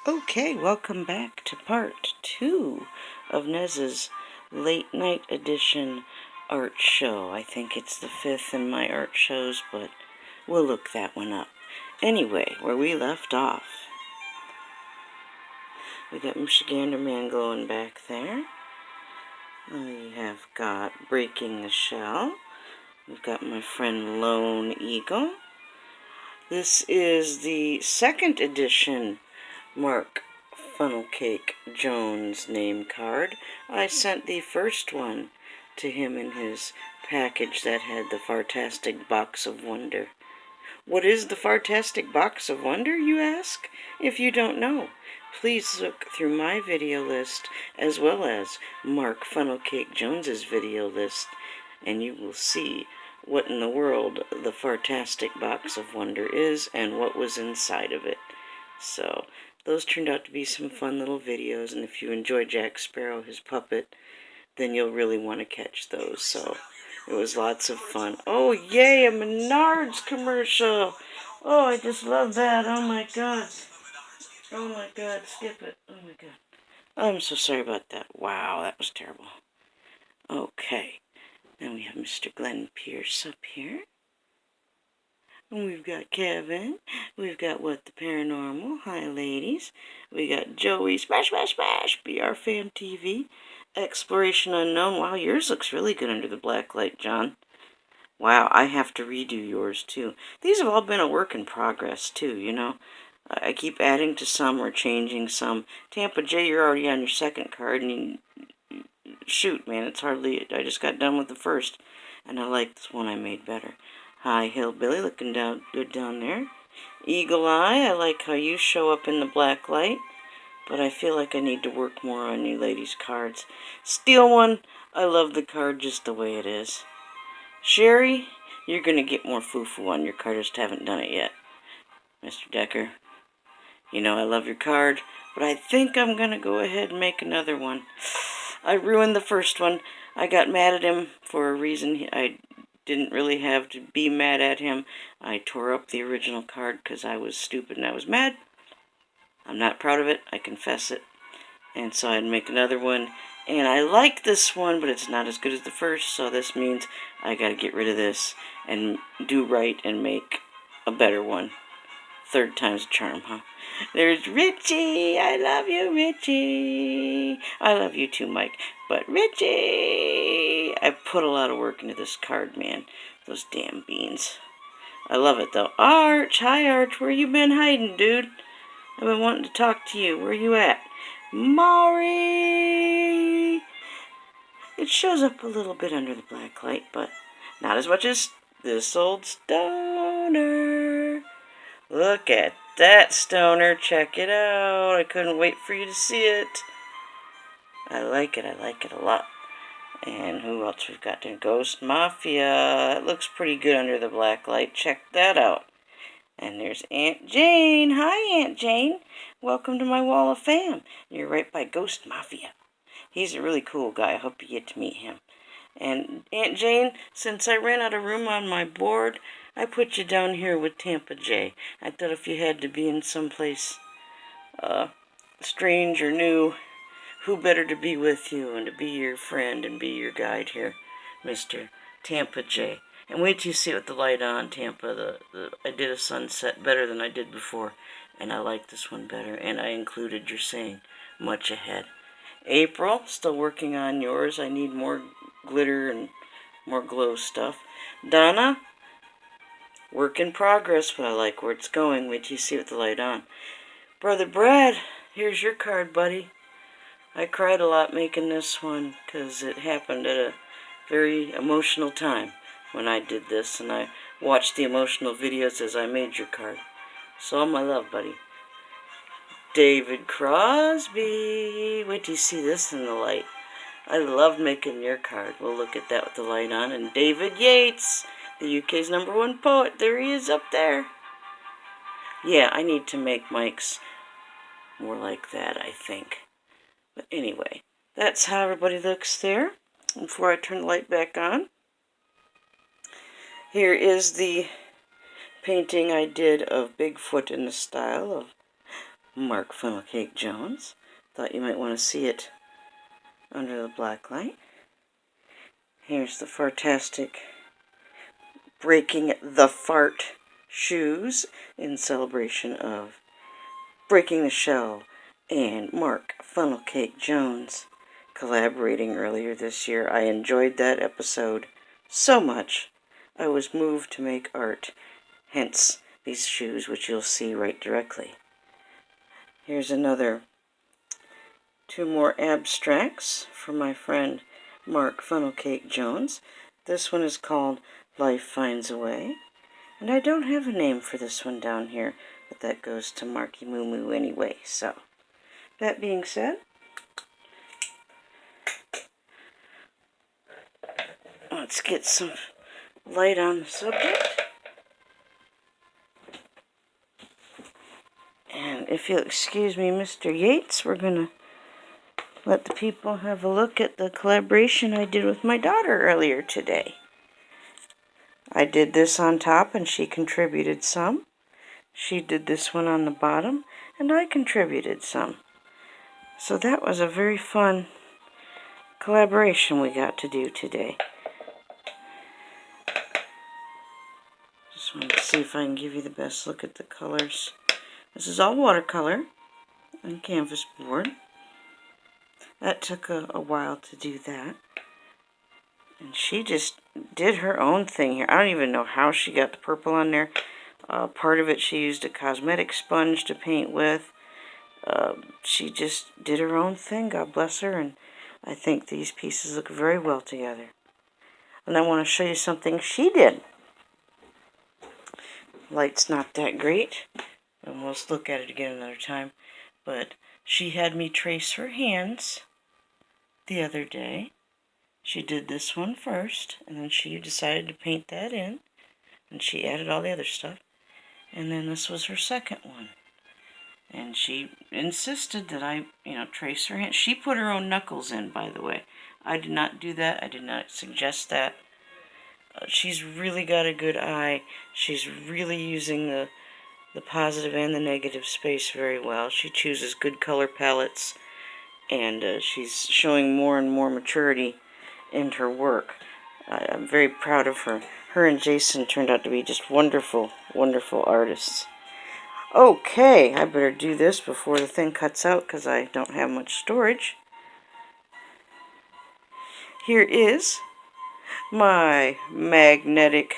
Okay, welcome back to part 2 of Nez's late night edition art show. I think it's the 5th in my art shows, but we'll look that one up. Anyway, where we left off, we got Michigander Man going back there. We have got Breaking the Shell. We've got my friend Lone Eagle. This is the 2nd edition Mark Funnelcake Jones name card. I sent the first one to him in his package that had the Fartastic Box of Wonder. What is the Fartastic Box of Wonder, you ask? If you don't know, please look through my video list as well as Mark Funnelcake Jones's video list, and you will see what in the world the Fartastic Box of Wonder is and what was inside of it. So, those turned out to be some fun little videos, and if you enjoy Jack Sparrow, his puppet, then you'll really want to catch those. So, it was lots of fun. Oh, yay, a Menards commercial! Oh, I just love that. Oh, my God. Oh, my God, skip it. Oh, my God. I'm so sorry about that. Wow, that was terrible. Okay, then we have Mr. Glenn Pierce up here. And we've got Kevin. We've got What the Paranormal. Hi, ladies. We got Joey. Smash, smash, smash. BR Fan TV. Exploration Unknown. Wow, yours looks really good under the black light, John. Wow, I have to redo yours, too. These have all been a work in progress, too, you know. I keep adding to some or changing some. Tampa J, you're already on your second card, and shoot, man, it's hardly... I just got done with the first, and I like this one I made better. Hi, Hillbilly, looking good down there. Eagle Eye, I like how you show up in the black light, but I feel like I need to work more on you ladies' cards. Steel One, I love the card just the way it is. Sherry, you're going to get more foo-foo on your card, just haven't done it yet. Mr. Decker, you know I love your card, but I think I'm going to go ahead and make another one. I ruined the first one. I got mad at him for a reason I didn't really have to be mad at him. I tore up the original card because I was stupid and I was mad. I'm not proud of it, I confess it. And so I'd make another one. And I like this one, but it's not as good as the first, so this means I gotta get rid of this and do right and make a better one. Third time's a charm, huh? There's Richie! I love you, Richie! I love you too, Mike. But Richie! I put a lot of work into this card, man. Those damn beans. I love it, though. Arch! Hi, Arch. Where you been hiding, dude? I've been wanting to talk to you. Where you at? Maury! It shows up a little bit under the black light, but not as much as this old stoner. Look at that, stoner. Check it out. I couldn't wait for you to see it. I like it a lot. And who else we've got there? Ghost Mafia. It looks pretty good under the black light. Check that out. And there's Aunt Jane. Hi, Aunt Jane. Welcome to my wall of fame. You're right by Ghost Mafia. He's a really cool guy. I hope you get to meet him. And Aunt Jane, since I ran out of room on my board, I put you down here with Tampa J. I thought if you had to be in someplace strange or new, who better to be with you and to be your friend and be your guide here, Mr. Tampa J. And wait till you see it with the light on, Tampa. I did a sunset better than I did before, and I like this one better. And I included your saying, much ahead. April, still working on yours. I need more glitter and more glow stuff. Donna, work in progress, but I like where it's going. Wait till you see it with the light on. Brother Brad, here's your card, buddy. I cried a lot making this one because it happened at a very emotional time when I did this, and I watched the emotional videos as I made your card. So all my love, buddy. David Crosby. Wait till you see this in the light. I love making your card. We'll look at that with the light on. And David Yates, the UK's #1 poet. There he is up there. Yeah, I need to make Mike's more like that, I think. But anyway, that's how everybody looks there. Before I turn the light back on, here is the painting I did of Bigfoot in the style of Mark Funnelcake Jones. Thought you might want to see it under the black light. Here's the Fartastic Breaking the Fart shoes in celebration of Breaking the Shell and Mark Funnelcake Jones collaborating earlier this year. I enjoyed that episode so much. I was moved to make art, hence these shoes, which you'll see right directly. Here's two more abstracts from my friend Mark Funnelcake Jones. This one is called Life Finds a Way. And I don't have a name for this one down here, but that goes to Marky Moo Moo anyway. So, that being said, let's get some light on the subject. And if you'll excuse me, Mr. Yates, we're going to let the people have a look at the collaboration I did with my daughter earlier today. I did this on top and she contributed some. She did this one on the bottom and I contributed some. So that was a very fun collaboration we got to do today. Just wanted to see if I can give you the best look at the colors. This is all watercolor on canvas board. That took a while to do that. And she just did her own thing here. I don't even know how she got the purple on there. Part of it she used a cosmetic sponge to paint with. She just did her own thing, God bless her, and I think these pieces look very well together. And I want to show you something she did. Light's not that great, and we'll look at it again another time. But she had me trace her hands the other day. She did this one first, and then she decided to paint that in, and she added all the other stuff. And then this was her second one. And she insisted that I, trace her hands. She put her own knuckles in, by the way. I did not do that. I did not suggest that. She's really got a good eye. She's really using the positive and the negative space very well. She chooses good color palettes, and she's showing more and more maturity in her work. I'm very proud of her. Her and Jason turned out to be just wonderful, wonderful artists. Okay, I better do this before the thing cuts out because I don't have much storage. Here is my magnetic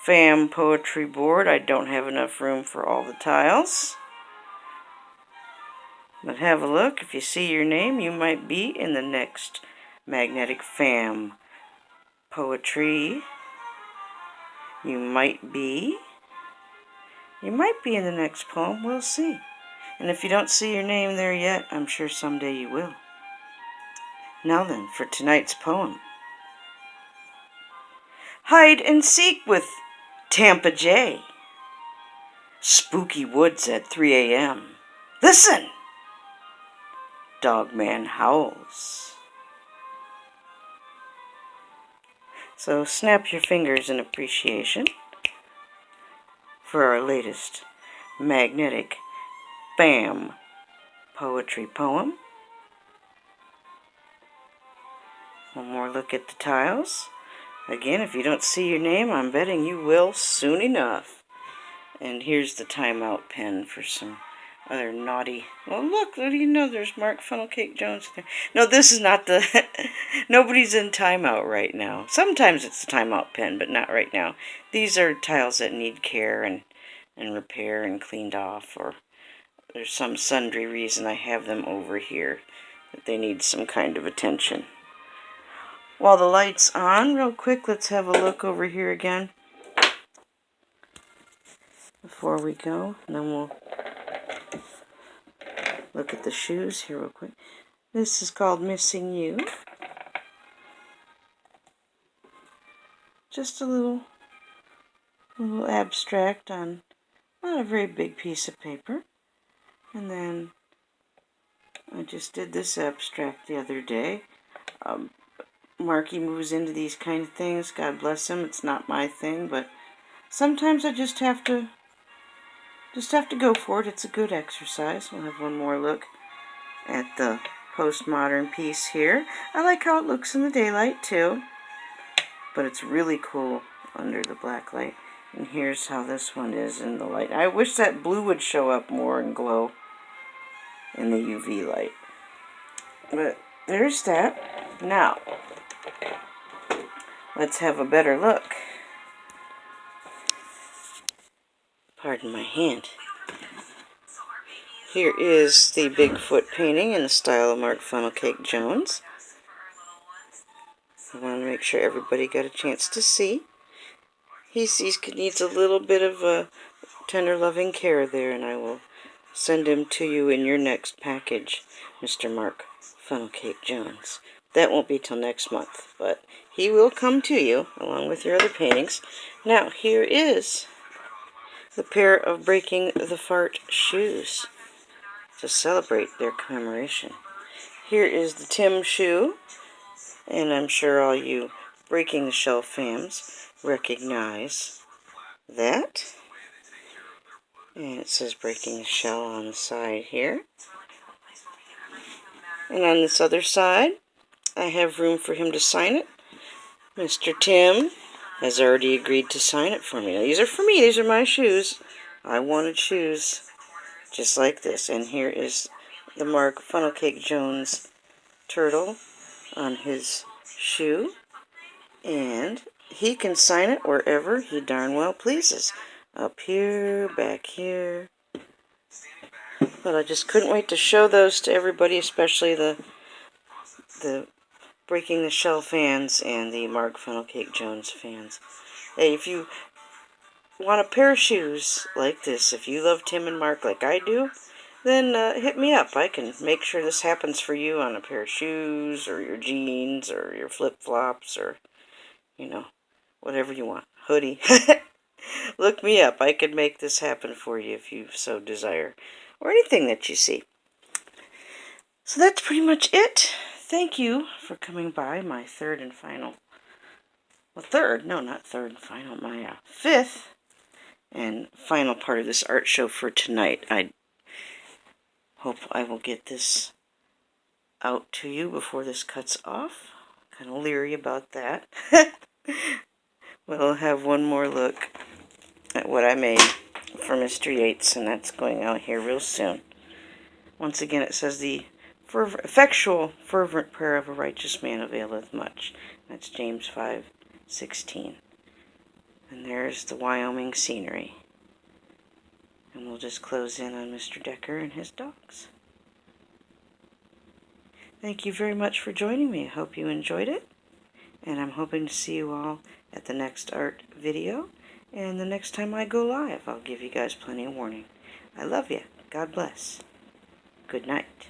FAM poetry board. I don't have enough room for all the tiles. But have a look. If you see your name, you might be in the next magnetic FAM poetry. You might be in the next poem. We'll see. And if you don't see your name there yet, I'm sure someday you will. Now then, for tonight's poem. Hide and seek with Tampa J. Spooky woods at 3 a.m. Listen! Dogman howls. So snap your fingers in appreciation for our latest magnetic FAM poetry poem. One more look at the tiles. Again, if you don't see your name, I'm betting you will soon enough. And here's the timeout pen for some other naughty... Well, look, what do you know? There's Mark Funnelcake Jones there. No, this is not the... Nobody's in timeout right now. Sometimes it's the timeout pen, but not right now. These are tiles that need care and repair and cleaned off, or there's some sundry reason I have them over here that they need some kind of attention. While the light's on, real quick, let's have a look over here again before we go, and then we'll look at the shoes here real quick. This is called Missing You. Just a little abstract on not a very big piece of paper. And then I just did this abstract the other day. Marky moves into these kind of things. God bless him. It's not my thing, but sometimes I just have to just have to go for it. It's a good exercise. We'll have one more look at the postmodern piece here. I like how it looks in the daylight too, but it's really cool under the black light. And here's how this one is in the light. I wish that blue would show up more and glow in the UV light. But there's that. Now, let's have a better look. Pardon my hand. Here is the Bigfoot painting in the style of Mark Funnelcake Jones. I want to make sure everybody got a chance to see. He needs a little bit of tender loving care there, and I will send him to you in your next package, Mr. Mark Funnelcake Jones. That won't be till next month, but he will come to you along with your other paintings. Now, here is the pair of Breaking the Fart shoes to celebrate their commemoration. Here is the Tim shoe, and I'm sure all you Breaking the Shell fans recognize that. And it says Breaking the Shell on the side here. And on this other side, I have room for him to sign it. Mr. Tim has already agreed to sign it for me. Now, these are for me. These are my shoes. I wanted shoes just like this. And here is the Mark Funnelcake Jones turtle on his shoe. And he can sign it wherever he darn well pleases. Up here, back here. But I just couldn't wait to show those to everybody, especially the Breaking the Shell fans and the Mark Funnelcake Jones fans. Hey, if you want a pair of shoes like this, if you love Tim and Mark like I do, then hit me up. I can make sure this happens for you on a pair of shoes, or your jeans, or your flip-flops, or, you know, whatever you want. Hoodie. Look me up. I could make this happen for you if you so desire. Or anything that you see. So that's pretty much it. Thank you for coming by my third and final. Well, third. No, not third and final. My fifth and final part of this art show for tonight. I hope I will get this out to you before this cuts off. Kind of leery about that. We'll have one more look at what I made for Mr. Yates, and that's going out here real soon. Once again, it says the effectual, fervent prayer of a righteous man availeth much. That's James 5:16. And there's the Wyoming scenery. And we'll just close in on Mr. Decker and his dogs. Thank you very much for joining me. I hope you enjoyed it. And I'm hoping to see you all at the next art video. And the next time I go live, I'll give you guys plenty of warning. I love you. God bless. Good night.